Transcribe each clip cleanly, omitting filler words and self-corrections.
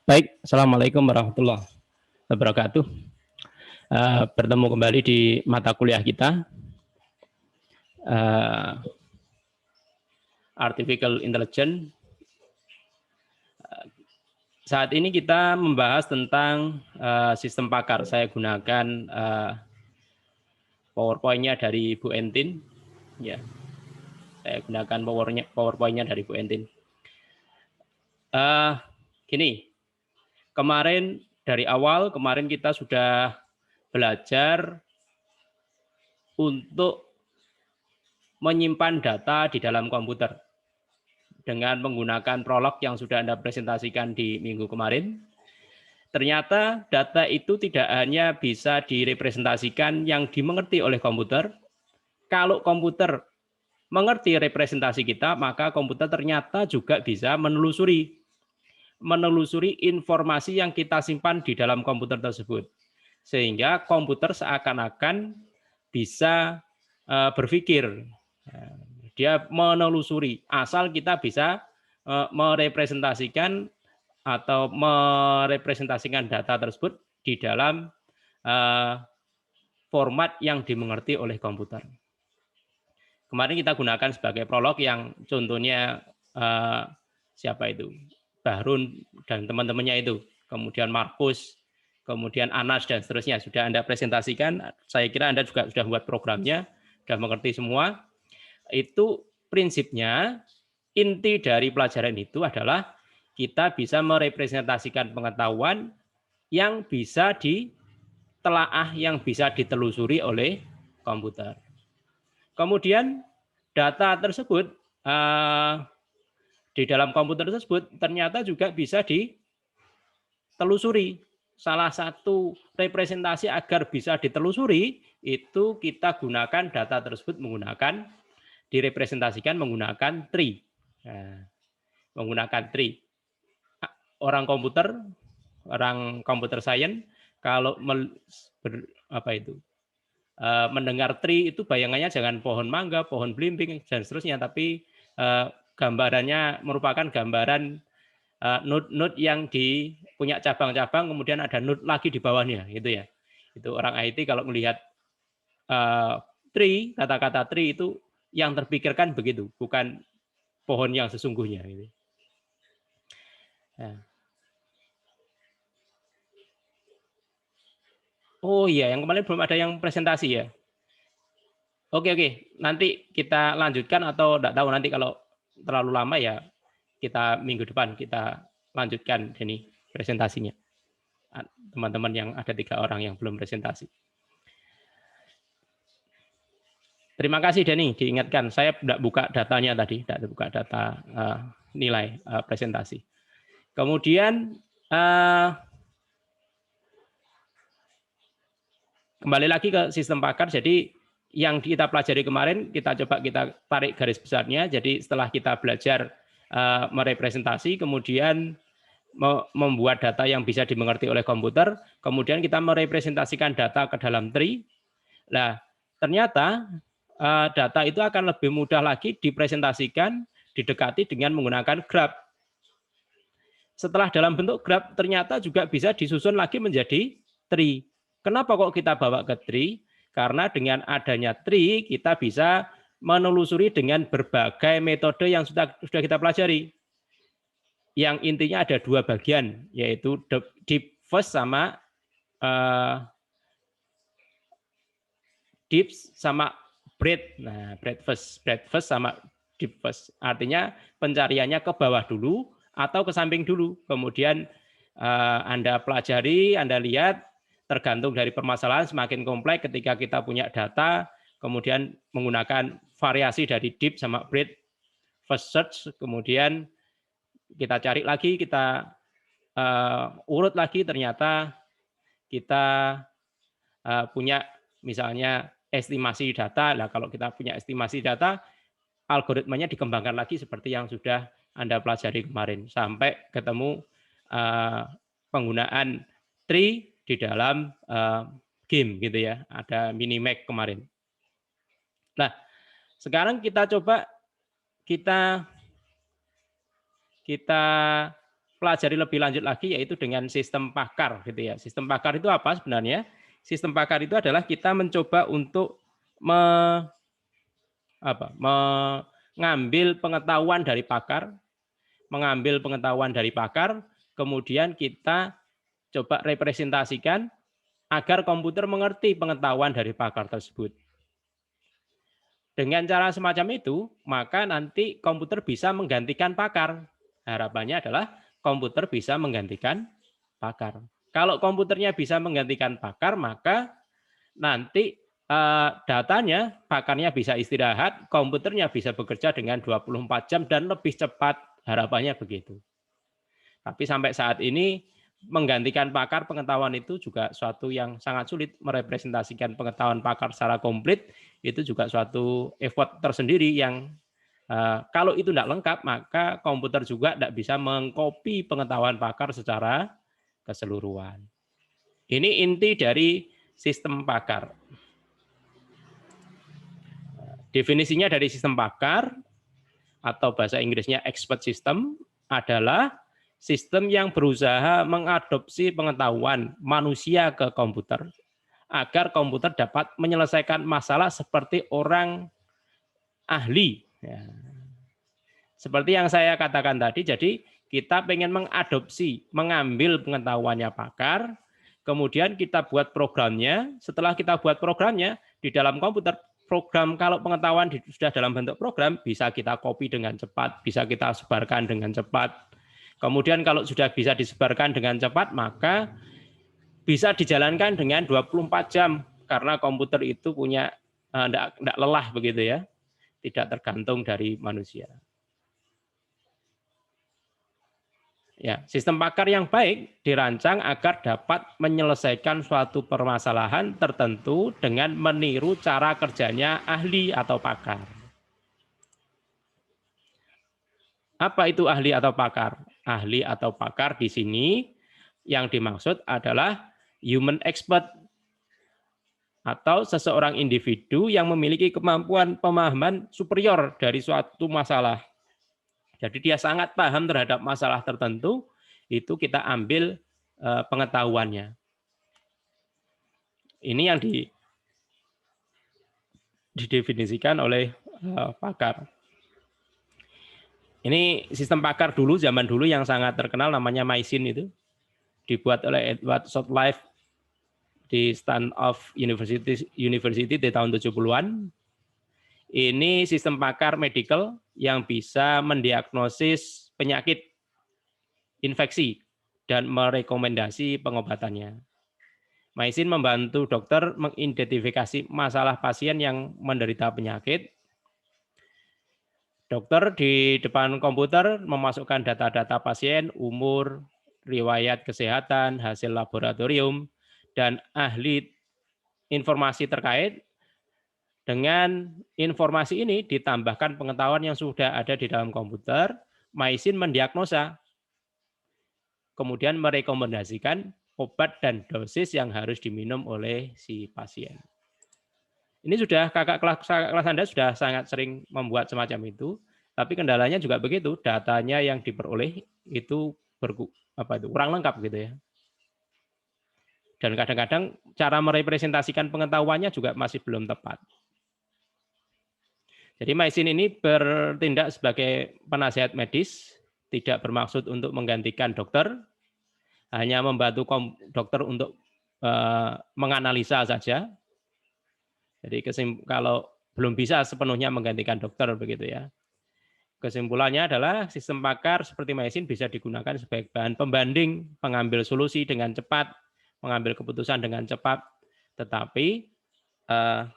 Baik, Assalamualaikum warahmatullahi wabarakatuh. Bertemu kembali di mata kuliah kita, Artificial Intelligence. Saat ini kita membahas tentang sistem pakar. Saya gunakan PowerPoint-nya dari Bu Entin. Ya, saya gunakan PowerPoint-nya dari Bu Entin. Gini, kemarin dari awal kita sudah belajar untuk menyimpan data di dalam komputer dengan menggunakan prolog yang sudah Anda presentasikan di minggu kemarin. Ternyata data itu tidak hanya bisa direpresentasikan yang dimengerti oleh komputer. Kalau komputer mengerti representasi kita, maka komputer ternyata juga bisa menelusuri informasi yang kita simpan di dalam komputer tersebut. Sehingga komputer seakan-akan bisa berpikir. Dia menelusuri, asal kita bisa merepresentasikan data tersebut di dalam format yang dimengerti oleh komputer. Kemarin kita gunakan sebagai prolog yang contohnya siapa itu? Bahrun dan teman-temannya itu. Kemudian Markus, kemudian Anas dan seterusnya. Sudah Anda presentasikan, saya kira Anda juga sudah buat programnya, sudah mengerti semua. Itu prinsipnya, inti dari pelajaran itu adalah kita bisa merepresentasikan pengetahuan yang bisa ditelaah, yang bisa ditelusuri oleh komputer. Kemudian data tersebut di dalam komputer tersebut ternyata juga bisa ditelusuri. Salah satu representasi agar bisa ditelusuri itu kita gunakan data tersebut direpresentasikan menggunakan tree. Nah, menggunakan tree. Orang computer science kalau mendengar tree itu bayangannya jangan pohon mangga, pohon belimbing dan seterusnya, tapi gambarannya merupakan gambaran node-node yang punya cabang-cabang, kemudian ada node lagi di bawahnya, gitu ya. Itu orang IT kalau melihat tree, kata-kata tree itu yang terpikirkan begitu, bukan pohon yang sesungguhnya. Gitu. Nah. Oh iya, yang kemarin belum ada yang presentasi ya. Oke, nanti kita lanjutkan atau tidak tahu, nanti kalau terlalu lama ya kita minggu depan kita lanjutkan ini presentasinya. Teman-teman yang ada 3 orang yang belum presentasi. Terima kasih Denny, diingatkan. Saya tidak buka datanya tadi, tidak buka data nilai presentasi. Kemudian kembali lagi ke sistem pakar. Jadi yang kita pelajari kemarin kita coba kita tarik garis besarnya. Jadi setelah kita belajar merepresentasi, kemudian membuat data yang bisa dimengerti oleh komputer, kemudian kita merepresentasikan data ke dalam tree. Nah, ternyata data itu akan lebih mudah lagi dipresentasikan, didekati dengan menggunakan graph. Setelah dalam bentuk graph, ternyata juga bisa disusun lagi menjadi tree. Kenapa kok kita bawa ke tree? Karena dengan adanya tree, kita bisa menelusuri dengan berbagai metode yang sudah kita pelajari. Yang intinya ada 2 bagian, yaitu deep first sama deep sama breadth. Nah, breadth first sama deep first. Artinya pencariannya ke bawah dulu atau ke samping dulu. Kemudian Anda pelajari, Anda lihat, tergantung dari permasalahan semakin kompleks ketika kita punya data, kemudian menggunakan variasi dari deep sama breadth first search, kemudian kita cari lagi, kita urut lagi, ternyata kita punya misalnya estimasi data. Nah, kalau kita punya estimasi data, algoritmanya dikembangkan lagi seperti yang sudah Anda pelajari kemarin sampai ketemu penggunaan tree di dalam game gitu ya. Ada Minimax kemarin. Nah, sekarang kita coba kita pelajari lebih lanjut lagi yaitu dengan sistem pakar gitu ya. Sistem pakar itu apa sebenarnya? Sistem pakar itu adalah kita mencoba untuk mengambil pengetahuan dari pakar, kemudian kita coba representasikan agar komputer mengerti pengetahuan dari pakar tersebut. Dengan cara semacam itu, maka nanti komputer bisa menggantikan pakar. Harapannya adalah komputer bisa menggantikan pakar. Kalau komputernya bisa menggantikan pakar, maka nanti datanya, pakarnya bisa istirahat, komputernya bisa bekerja dengan 24 jam dan lebih cepat. Harapannya begitu. Tapi sampai saat ini menggantikan pakar pengetahuan itu juga suatu yang sangat sulit. Merepresentasikan pengetahuan pakar secara komplit itu juga suatu effort tersendiri yang kalau itu tidak lengkap maka komputer juga tidak bisa mengcopy pengetahuan pakar secara keseluruhan. Ini inti dari sistem pakar. Definisinya dari sistem pakar atau bahasa Inggrisnya expert system adalah sistem yang berusaha mengadopsi pengetahuan manusia ke komputer agar komputer dapat menyelesaikan masalah seperti orang ahli. Ya. Seperti yang saya katakan tadi, jadi kita pengen mengadopsi, mengambil pengetahuannya pakar, kemudian kita buat programnya. Setelah kita buat programnya di dalam komputer, program kalau pengetahuan sudah dalam bentuk program bisa kita copy dengan cepat, bisa kita sebarkan dengan cepat. Kemudian kalau sudah bisa disebarkan dengan cepat, maka bisa dijalankan dengan 24 jam karena komputer itu punya tidak lelah begitu ya, tidak tergantung dari manusia. Ya, sistem pakar yang baik dirancang agar dapat menyelesaikan suatu permasalahan tertentu dengan meniru cara kerjanya ahli atau pakar. Apa itu ahli atau pakar? Ahli atau pakar di sini yang dimaksud adalah human expert atau seseorang individu yang memiliki kemampuan pemahaman superior dari suatu masalah. Jadi dia sangat paham terhadap masalah tertentu, itu kita ambil pengetahuannya. Ini yang didefinisikan oleh pakar. Ini sistem pakar dulu, zaman dulu yang sangat terkenal namanya MySyn itu. Dibuat oleh Edward Shotliff di Stanford University di tahun 70-an. Ini sistem pakar medical yang bisa mendiagnosis penyakit infeksi dan merekomendasi pengobatannya. MySyn membantu dokter mengidentifikasi masalah pasien yang menderita penyakit. Dokter di depan komputer memasukkan data-data pasien, umur, riwayat kesehatan, hasil laboratorium, dan ahli informasi terkait. Dengan informasi ini ditambahkan pengetahuan yang sudah ada di dalam komputer, MySyn mendiagnosa, kemudian merekomendasikan obat dan dosis yang harus diminum oleh si pasien. Ini sudah kakak kelas Anda sudah sangat sering membuat semacam itu, tapi kendalanya juga begitu, datanya yang diperoleh itu kurang lengkap gitu ya. Dan kadang-kadang cara merepresentasikan pengetahuannya juga masih belum tepat. Jadi MySyn ini bertindak sebagai penasihat medis, tidak bermaksud untuk menggantikan dokter, hanya membantu dokter untuk menganalisa saja. Jadi kalau belum bisa sepenuhnya menggantikan dokter begitu ya. Kesimpulannya adalah sistem pakar seperti MySyn bisa digunakan sebagai bahan pembanding, pengambil solusi dengan cepat, mengambil keputusan dengan cepat, tetapi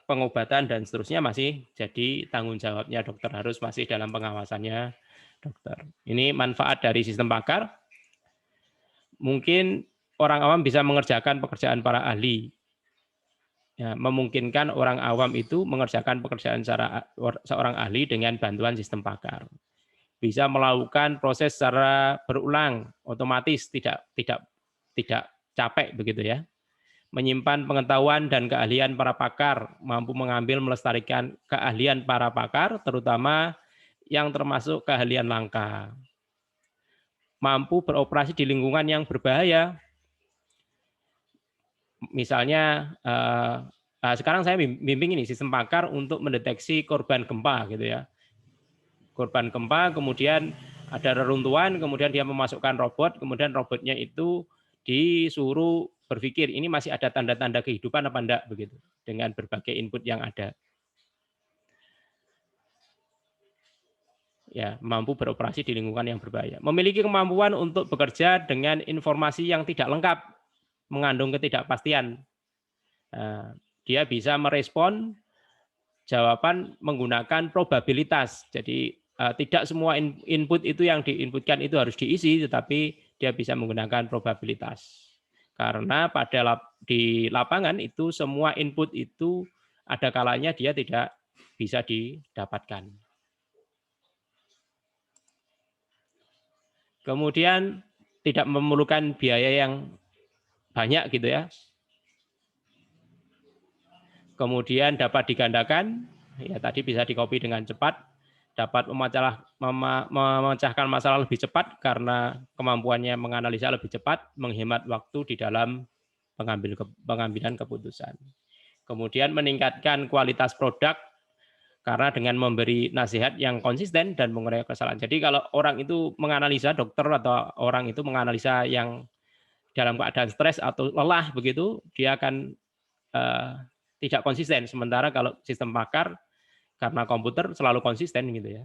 pengobatan dan seterusnya masih jadi tanggung jawabnya dokter, harus masih dalam pengawasannya dokter. Ini manfaat dari sistem pakar. Mungkin orang awam bisa mengerjakan pekerjaan para ahli. Ya, memungkinkan orang awam itu mengerjakan pekerjaan seorang ahli dengan bantuan sistem pakar. Bisa melakukan proses secara berulang, otomatis, tidak capek begitu ya. Menyimpan pengetahuan dan keahlian para pakar, mampu mengambil melestarikan keahlian para pakar, terutama yang termasuk keahlian langka. mampu beroperasi di lingkungan yang berbahaya. Misalnya sekarang saya bimbing ini sistem pakar untuk mendeteksi korban gempa gitu ya. Korban gempa, kemudian ada reruntuhan, kemudian dia memasukkan robot, kemudian robotnya itu disuruh berpikir ini masih ada tanda-tanda kehidupan apa enggak begitu dengan berbagai input yang ada. Ya, mampu beroperasi di lingkungan yang berbahaya. Memiliki kemampuan untuk bekerja dengan informasi yang tidak lengkap, mengandung ketidakpastian. Nah, dia bisa merespon jawaban menggunakan probabilitas. Jadi tidak semua input itu yang diinputkan itu harus diisi, tetapi dia bisa menggunakan probabilitas. Karena di lapangan itu semua input itu ada kalanya dia tidak bisa didapatkan. Kemudian tidak memerlukan biaya yang banyak gitu ya. Kemudian dapat digandakan, ya tadi bisa dicopy dengan cepat, dapat memecahkan masalah lebih cepat karena kemampuannya menganalisa lebih cepat, menghemat waktu di dalam pengambilan keputusan. Kemudian meningkatkan kualitas produk karena dengan memberi nasihat yang konsisten dan mengurangi kesalahan. Jadi kalau orang itu menganalisa, dokter atau orang itu menganalisa yang dalam keadaan stres atau lelah begitu, dia akan tidak konsisten. Sementara kalau sistem pakar karena komputer selalu konsisten gitu ya.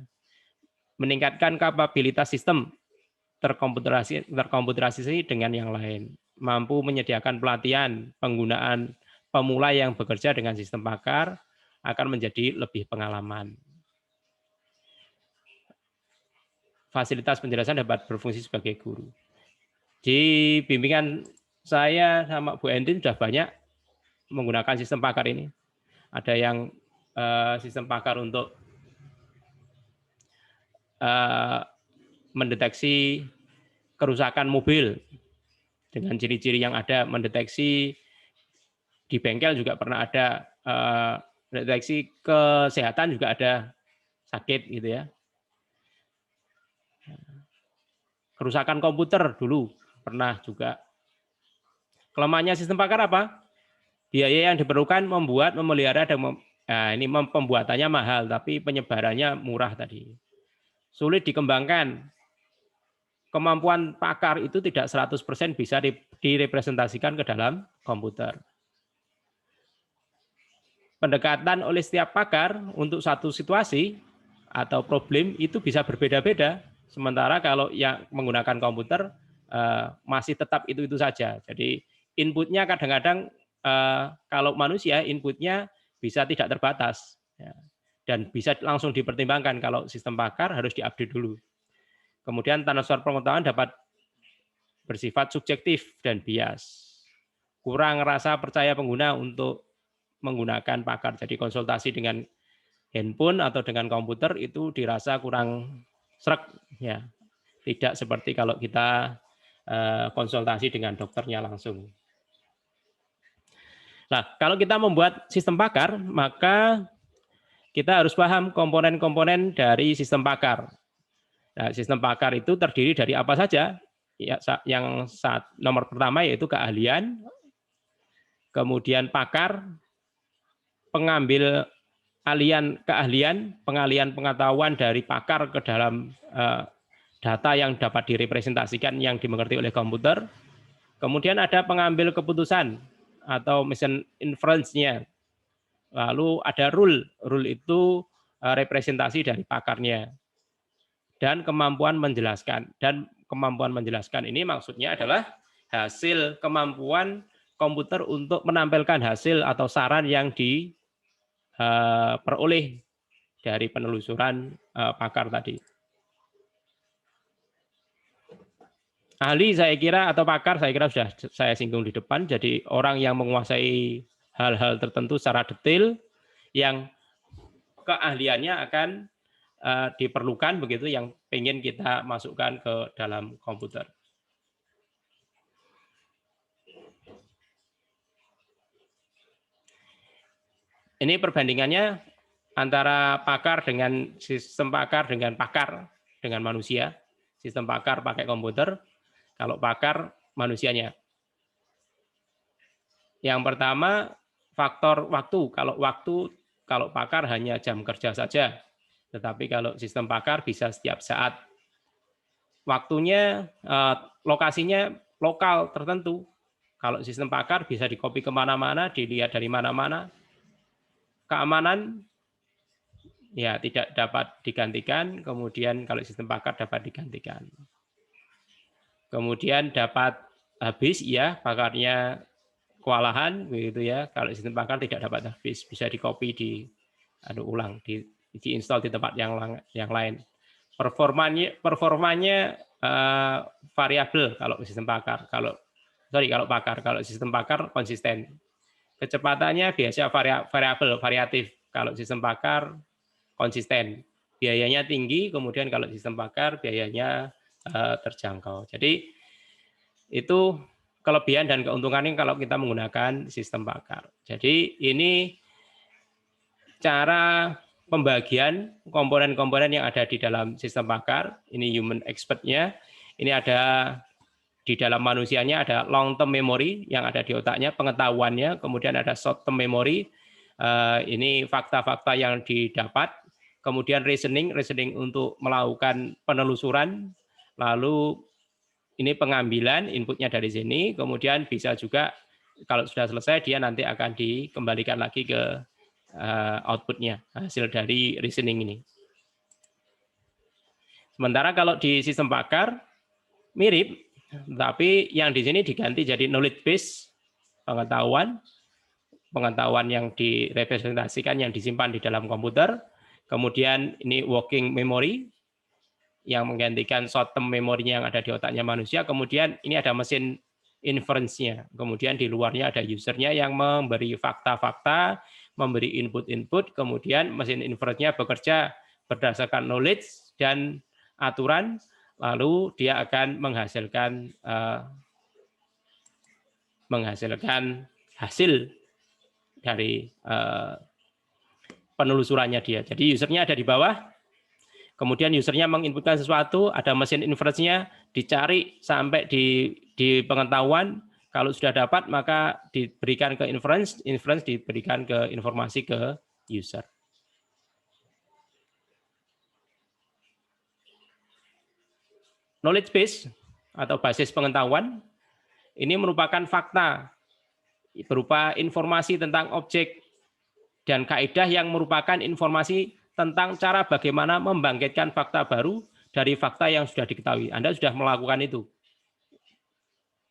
Meningkatkan kapabilitas sistem terkomputerasi dengan yang lain. Mampu menyediakan pelatihan penggunaan pemula yang bekerja dengan sistem pakar akan menjadi lebih pengalaman. Fasilitas penjelasan dapat berfungsi sebagai guru. Di bimbingan saya sama Bu Endin sudah banyak menggunakan sistem pakar ini. Ada yang sistem pakar untuk mendeteksi kerusakan mobil dengan ciri-ciri yang ada, mendeteksi di bengkel juga pernah ada, deteksi kesehatan juga ada sakit gitu ya. Kerusakan komputer dulu pernah juga. Kelemahannya sistem pakar apa? Biaya yang diperlukan memelihara dan ini pembuatannya mahal, tapi penyebarannya murah tadi. Sulit dikembangkan. Kemampuan pakar itu tidak 100% bisa direpresentasikan ke dalam komputer. Pendekatan oleh setiap pakar untuk satu situasi atau problem itu bisa berbeda-beda. Sementara kalau yang menggunakan komputer masih tetap itu saja. Jadi inputnya kadang-kadang kalau manusia inputnya bisa tidak terbatas ya, dan bisa langsung dipertimbangkan. Kalau sistem pakar harus diupdate dulu. Kemudian transfer pengetahuan dapat bersifat subjektif dan bias. Kurang rasa percaya pengguna untuk menggunakan pakar. Jadi konsultasi dengan handphone atau dengan komputer itu dirasa kurang sreg ya. Tidak seperti kalau kita konsultasi dengan dokternya langsung. Nah, kalau kita membuat sistem pakar, maka kita harus paham komponen-komponen dari sistem pakar. Nah, sistem pakar itu terdiri dari apa saja? Ya, yang nomor pertama yaitu keahlian, kemudian pakar, pengambil keahlian, pengalian pengetahuan dari pakar ke dalam data yang dapat direpresentasikan yang dimengerti oleh komputer. Kemudian ada pengambil keputusan atau mission inference-nya. Lalu ada rule itu representasi dari pakarnya. Dan kemampuan menjelaskan. Dan kemampuan menjelaskan ini maksudnya adalah hasil kemampuan komputer untuk menampilkan hasil atau saran yang diperoleh dari penelusuran pakar tadi. Ahli saya kira atau pakar saya kira sudah saya singgung di depan. Jadi orang yang menguasai hal-hal tertentu secara detail yang keahliannya akan diperlukan begitu yang ingin kita masukkan ke dalam komputer. Ini perbandingannya antara pakar dengan sistem pakar dengan manusia. Sistem pakar pakai komputer, kalau pakar manusianya. Yang pertama, faktor waktu. Kalau pakar hanya jam kerja saja. Tetapi kalau sistem pakar bisa setiap saat. Waktunya, lokasinya lokal tertentu. Kalau sistem pakar bisa di-copy kemana-mana, dilihat dari mana-mana. Keamanan ya tidak dapat digantikan, kemudian kalau sistem pakar dapat digantikan. Kemudian dapat habis, ya pakarnya kewalahan, begitu ya. Kalau sistem pakar tidak dapat habis, bisa di-copy, ulang, di-install di tempat yang lain. Performanya variabel kalau sistem pakar. Kalau sistem pakar konsisten. Kecepatannya biasa variatif. Kalau sistem pakar konsisten. Biayanya tinggi, kemudian kalau sistem pakar biayanya terjangkau. Jadi itu kelebihan dan keuntungannya kalau kita menggunakan sistem pakar. Jadi ini cara pembagian komponen-komponen yang ada di dalam sistem pakar. Ini human expert-nya. Ini ada di dalam manusianya, ada long term memory yang ada di otaknya, pengetahuannya, kemudian ada short term memory, ini fakta-fakta yang didapat, kemudian reasoning untuk melakukan penelusuran, lalu ini pengambilan inputnya dari sini, kemudian bisa juga kalau sudah selesai dia nanti akan dikembalikan lagi ke outputnya, hasil dari reasoning ini. Sementara kalau di sistem pakar mirip, tapi yang di sini diganti jadi knowledge base, pengetahuan yang direpresentasikan, yang disimpan di dalam komputer. Kemudian ini working memory, yang menggantikan short term memory-nya yang ada di otaknya manusia. Kemudian ini ada mesin inference-nya. Kemudian di luarnya ada user-nya yang memberi fakta-fakta, memberi input-input. Kemudian mesin inference-nya bekerja berdasarkan knowledge dan aturan, lalu dia akan menghasilkan hasil dari penelusurannya dia. Jadi usernya ada di bawah, kemudian usernya menginputkan sesuatu, ada mesin inference-nya, dicari sampai di pengetahuan. Kalau sudah dapat maka diberikan ke inference diberikan ke informasi ke user. Knowledge base atau basis pengetahuan ini merupakan fakta berupa informasi tentang objek dan kaidah yang merupakan informasi tentang cara bagaimana membangkitkan fakta baru dari fakta yang sudah diketahui. Anda sudah melakukan itu.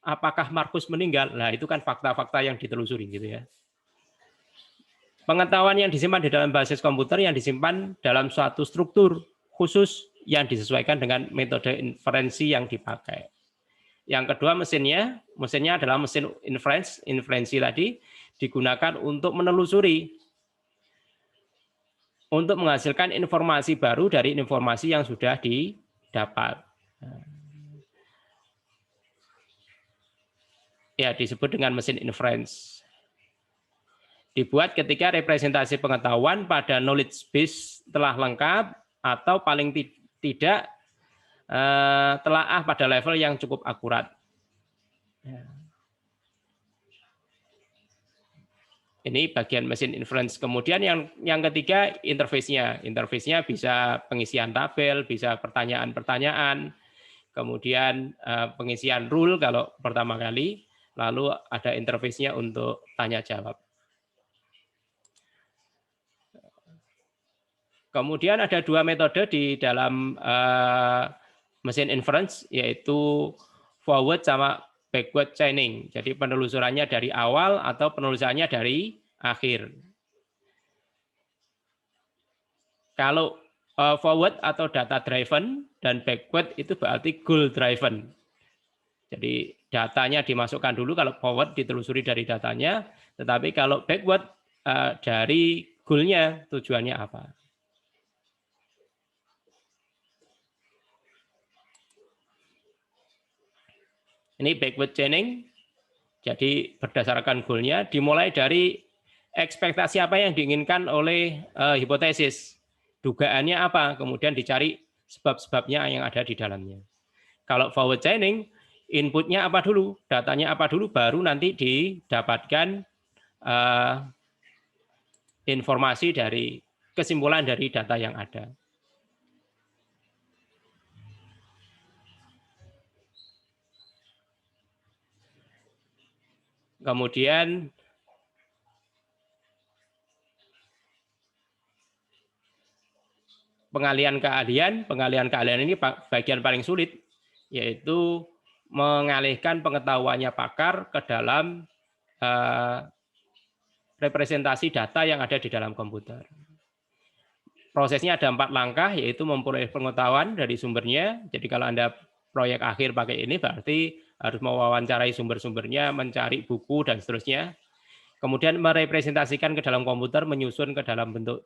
Apakah Markus meninggal? Nah, itu kan fakta-fakta yang ditelusuri gitu ya. Pengetahuan yang disimpan di dalam basis komputer yang disimpan dalam suatu struktur khusus yang disesuaikan dengan metode inferensi yang dipakai. Yang kedua mesinnya adalah mesin inferensi tadi digunakan untuk menelusuri, untuk menghasilkan informasi baru dari informasi yang sudah didapat. Ya, disebut dengan mesin inference. Dibuat ketika representasi pengetahuan pada knowledge base telah lengkap atau paling tidak telaah pada level yang cukup akurat. Ini bagian mesin inference. Kemudian yang ketiga interface-nya. Interface-nya bisa pengisian tabel, bisa pertanyaan-pertanyaan, kemudian pengisian rule kalau pertama kali, lalu ada interface-nya untuk tanya jawab. Kemudian ada dua metode di dalam mesin inference, yaitu forward sama backward chaining. Jadi penelusurannya dari awal atau penelusurannya dari akhir. Kalau forward atau data driven dan backward itu berarti goal driven. Jadi datanya dimasukkan dulu, kalau forward ditelusuri dari datanya, tetapi kalau backward dari goal-nya, tujuannya apa. Ini backward chaining, jadi berdasarkan goal-nya, dimulai dari ekspektasi apa yang diinginkan oleh hipotesis, dugaannya apa, kemudian dicari sebab-sebabnya yang ada di dalamnya. Kalau forward chaining, inputnya apa dulu, datanya apa dulu, baru nanti didapatkan informasi dari kesimpulan dari data yang ada. Kemudian pengalihan keahlian ini bagian paling sulit, yaitu mengalihkan pengetahuannya pakar ke dalam representasi data yang ada di dalam komputer. Prosesnya ada 4 langkah, yaitu memperoleh pengetahuan dari sumbernya. Jadi kalau Anda proyek akhir pakai ini, berarti harus mewawancarai sumber-sumbernya, mencari buku, dan seterusnya. Kemudian merepresentasikan ke dalam komputer, menyusun ke dalam bentuk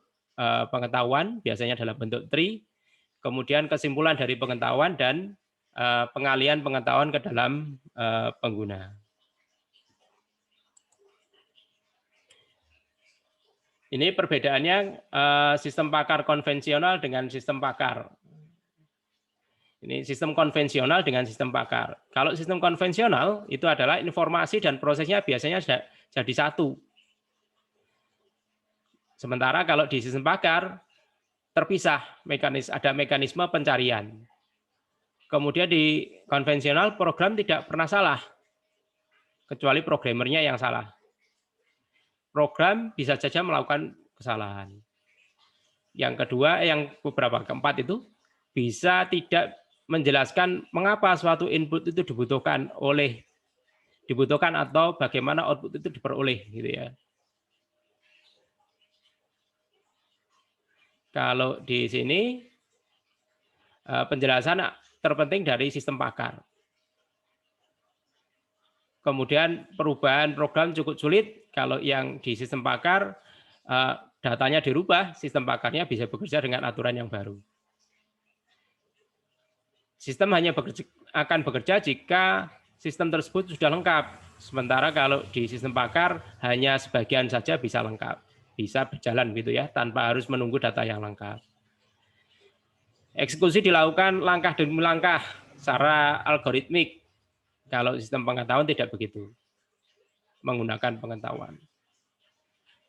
pengetahuan, biasanya dalam bentuk tree. Kemudian kesimpulan dari pengetahuan dan pengalihan pengetahuan ke dalam pengguna. Ini perbedaannya sistem pakar konvensional dengan sistem pakar. Ini sistem konvensional dengan sistem pakar. Kalau sistem konvensional itu adalah informasi dan prosesnya biasanya jadi satu. Sementara kalau di sistem pakar terpisah, ada mekanisme pencarian. Kemudian di konvensional program tidak pernah salah, kecuali programmernya yang salah. Program bisa saja melakukan kesalahan. Yang kedua, yang keempat itu bisa tidak menjelaskan mengapa suatu input itu dibutuhkan atau bagaimana output itu diperoleh, gitu ya. Kalau di sini penjelasan terpenting dari sistem pakar. Kemudian perubahan program cukup sulit. Kalau yang di sistem pakar datanya dirubah, sistem pakarnya bisa bekerja dengan aturan yang baru. Sistem hanya akan bekerja jika sistem tersebut sudah lengkap. Sementara kalau di sistem pakar hanya sebagian saja bisa lengkap, bisa berjalan gitu ya, tanpa harus menunggu data yang lengkap. Eksekusi dilakukan langkah demi langkah secara algoritmik. Kalau sistem pengetahuan tidak begitu, menggunakan pengetahuan.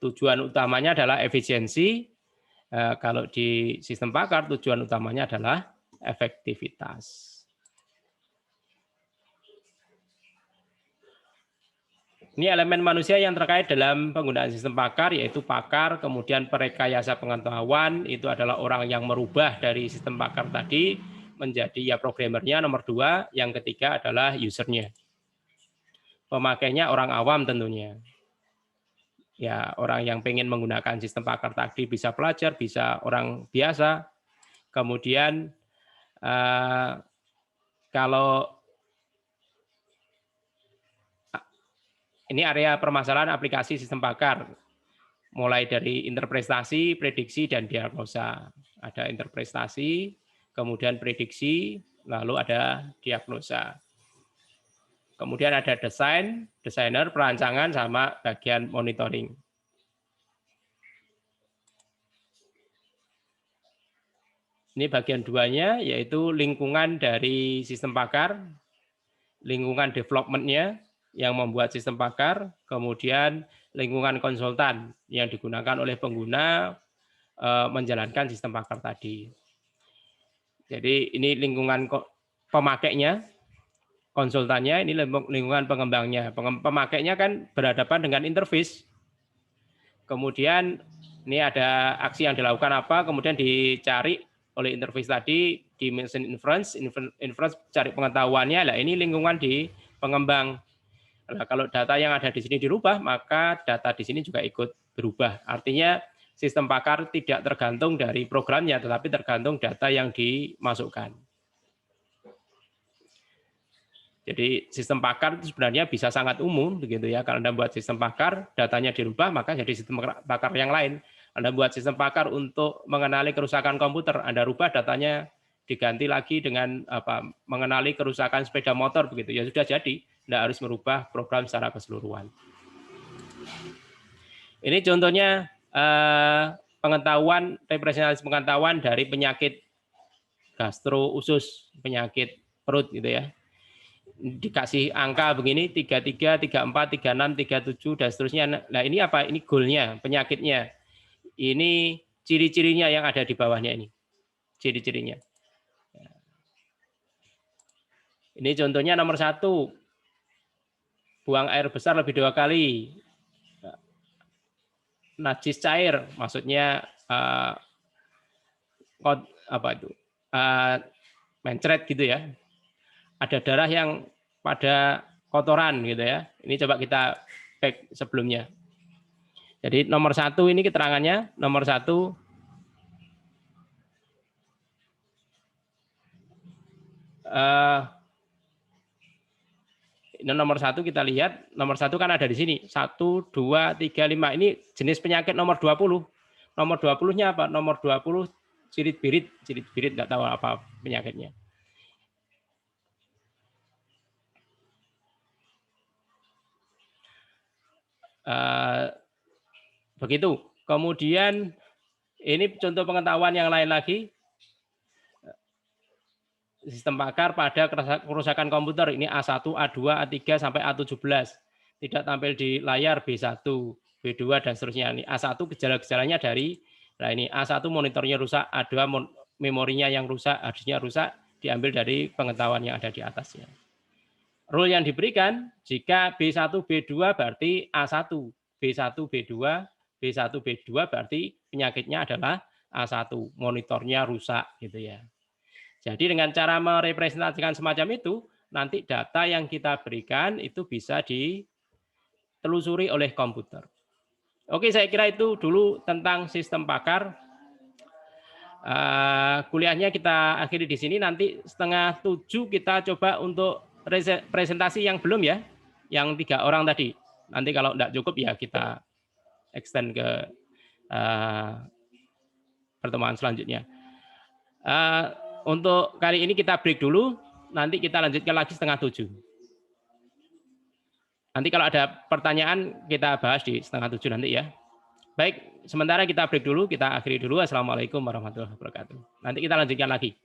Tujuan utamanya adalah efisiensi. Kalau di sistem pakar tujuan utamanya adalah efektivitas. Ini elemen manusia yang terkait dalam penggunaan sistem pakar, yaitu pakar, kemudian perekayasa pengetahuan, itu adalah orang yang merubah dari sistem pakar tadi menjadi ya programmernya nomor 2, yang ketiga adalah usernya. Pemakainya orang awam tentunya. Ya, orang yang pengen menggunakan sistem pakar tadi bisa pelajar, bisa orang biasa. Kemudian kalau ini area permasalahan aplikasi sistem pakar, mulai dari interpretasi, prediksi, dan diagnosa. Ada interpretasi, kemudian prediksi, lalu ada diagnosa. Kemudian ada desainer, perancangan, sama bagian monitoring. Ini bagian 2-nya, yaitu lingkungan dari sistem pakar, lingkungan development-nya yang membuat sistem pakar, kemudian lingkungan konsultan yang digunakan oleh pengguna menjalankan sistem pakar tadi. Jadi ini lingkungan pemakainya, konsultannya, ini lingkungan pengembangnya. Pemakainya kan berhadapan dengan interface. Kemudian ini ada aksi yang dilakukan apa, kemudian dicari oleh interface tadi di machine inference cari pengetahuannya. Lah ini lingkungan di pengembang. Nah, kalau data yang ada di sini dirubah, maka data di sini juga ikut berubah. Artinya sistem pakar tidak tergantung dari programnya, tetapi tergantung data yang dimasukkan. Jadi sistem pakar itu sebenarnya bisa sangat umum, begitu ya. Kalau Anda buat sistem pakar, datanya dirubah, maka jadi sistem pakar yang lain. Anda buat sistem pakar untuk mengenali kerusakan komputer, Anda rubah datanya diganti lagi dengan mengenali kerusakan sepeda motor, begitu ya, sudah jadi. Anda harus merubah program secara keseluruhan. Ini contohnya pengetahuan, representasi pengetahuan dari penyakit gastro usus, penyakit perut gitu ya. Dikasih angka begini 33, 34, 36, 37 dan seterusnya. Nah, ini apa? Ini goalnya, penyakitnya. Ini ciri-cirinya yang ada di bawahnya ini. Ciri-cirinya. Ini contohnya nomor 1. Buang air besar lebih 2 kali. Najis cair, maksudnya apa itu? Mencret gitu ya. Ada darah yang pada kotoran gitu ya. Ini coba kita back sebelumnya. Jadi nomor 1 ini keterangannya, nomor 1 nomor 1 kita lihat, nomor 1 kan ada di sini. 1, 2, 3, 5. Ini jenis penyakit nomor 20. Nomor 20-nya apa? Nomor 20 cirit-birit nggak tahu apa penyakitnya. Begitu. Kemudian ini contoh pengetahuan yang lain lagi. Sistem pakar pada kerusakan komputer. Ini A1, A2, A3 sampai A17. Tidak tampil di layar B1, B2 dan seterusnya. Ini A1 gejala-gejalanya dari, nah ini A1 monitornya rusak, A2 memorinya yang rusak, harddisknya rusak, diambil dari pengetahuan yang ada di atasnya. Rule yang diberikan, jika B1, B2 berarti A1, B1, B2, B1, B2 berarti penyakitnya adalah A1, monitornya rusak gitu ya. Jadi dengan cara merepresentasikan semacam itu, nanti data yang kita berikan itu bisa ditelusuri oleh komputer. Oke, saya kira itu dulu tentang sistem pakar. Kuliahnya kita akhiri di sini. Nanti 6:30 kita coba untuk presentasi yang belum ya, yang 3 orang tadi. Nanti kalau tidak cukup ya kita extend ke pertemuan selanjutnya. Untuk kali ini kita break dulu, nanti kita lanjutkan lagi 6:30. Nanti kalau ada pertanyaan kita bahas di 6:30 nanti ya. Baik, sementara kita break dulu, kita akhiri dulu. Assalamualaikum warahmatullahi wabarakatuh. Nanti kita lanjutkan lagi.